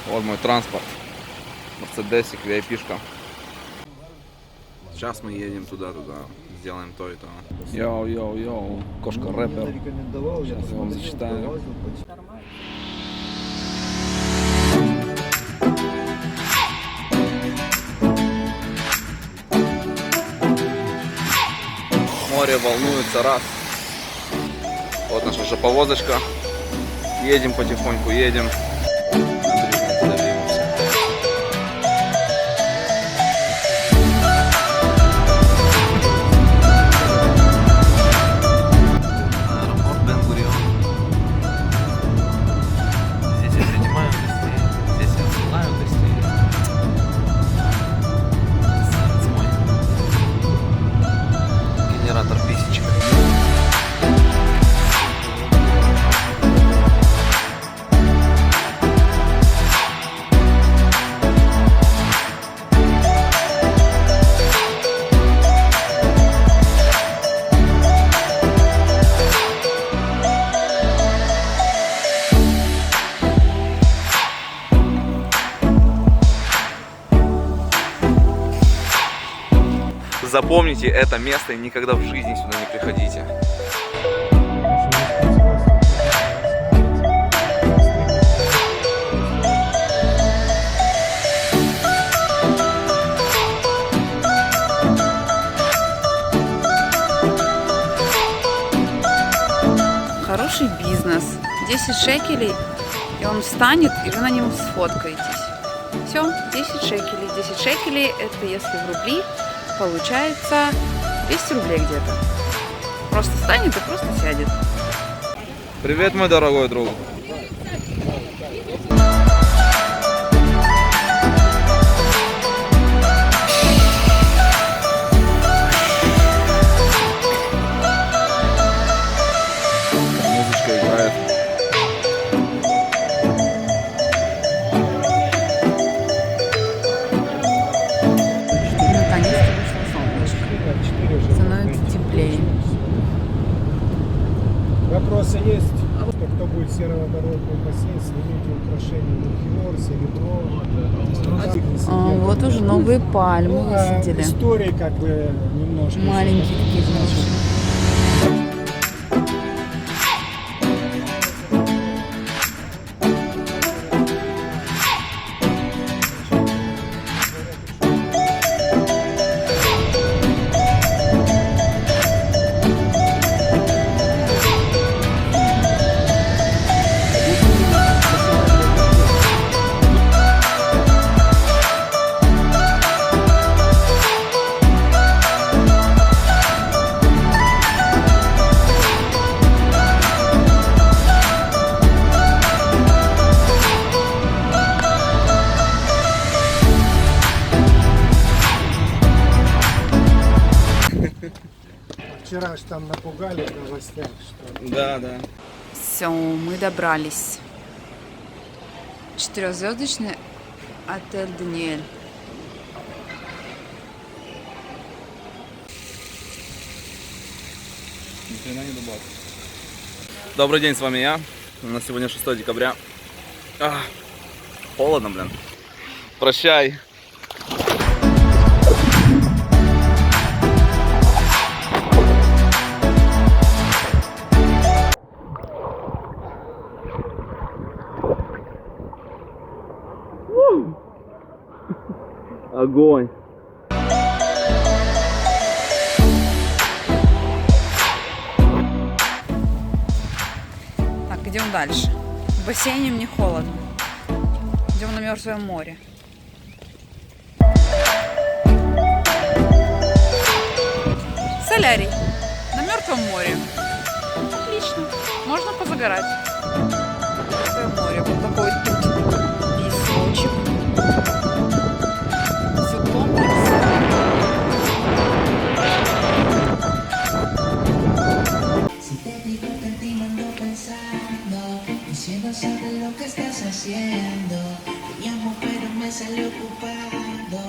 Вот мой транспорт. Мерседесик, VIP-шка. Сейчас мы едем туда-туда. Сделаем то и то. Йоу-йоу-йоу. Кошка рэпер. Сейчас я вам зачитаю. Море волнуется, раз. Вот наша же повозочка. Едем потихоньку, едем. Генератор писечек. Запомните это место и никогда в жизни сюда не приходите. Хороший бизнес. 10 шекелей, и он встанет, и вы на нем сфоткаетесь. Все, 10 шекелей. 10 шекелей это если в рубли получается 200 рублей где-то. Просто встанет и просто сядет. Привет, мой дорогой друг. Музычка играет. Наконец-то вышло солнышко. Становится теплее. Вопросы есть? Кто будет сероводородный бассейн, снимите украшения Мухинор, серебро. Вот уже новые пальмы высадили. Истории как бы немножко. Маленькие такие немножко. Вчера ж там напугали в новостях, что... Да, да. Все, мы добрались. 4-звездочный отель Даниэль. Ни хрена не добавил. Добрый день, с вами я. У нас сегодня 6 декабря. Холодно, блин. Прощай. Огонь. Так, идем дальше. В бассейне мне холодно. Идем на Мертвое море. Солярий. На Мертвом море. Отлично. Можно позагорать. Мертвое море. Вот такой тут песочек. Все комплекс. Diciendo sobre lo que estás haciendo. Te llamo pero me sale ocupado.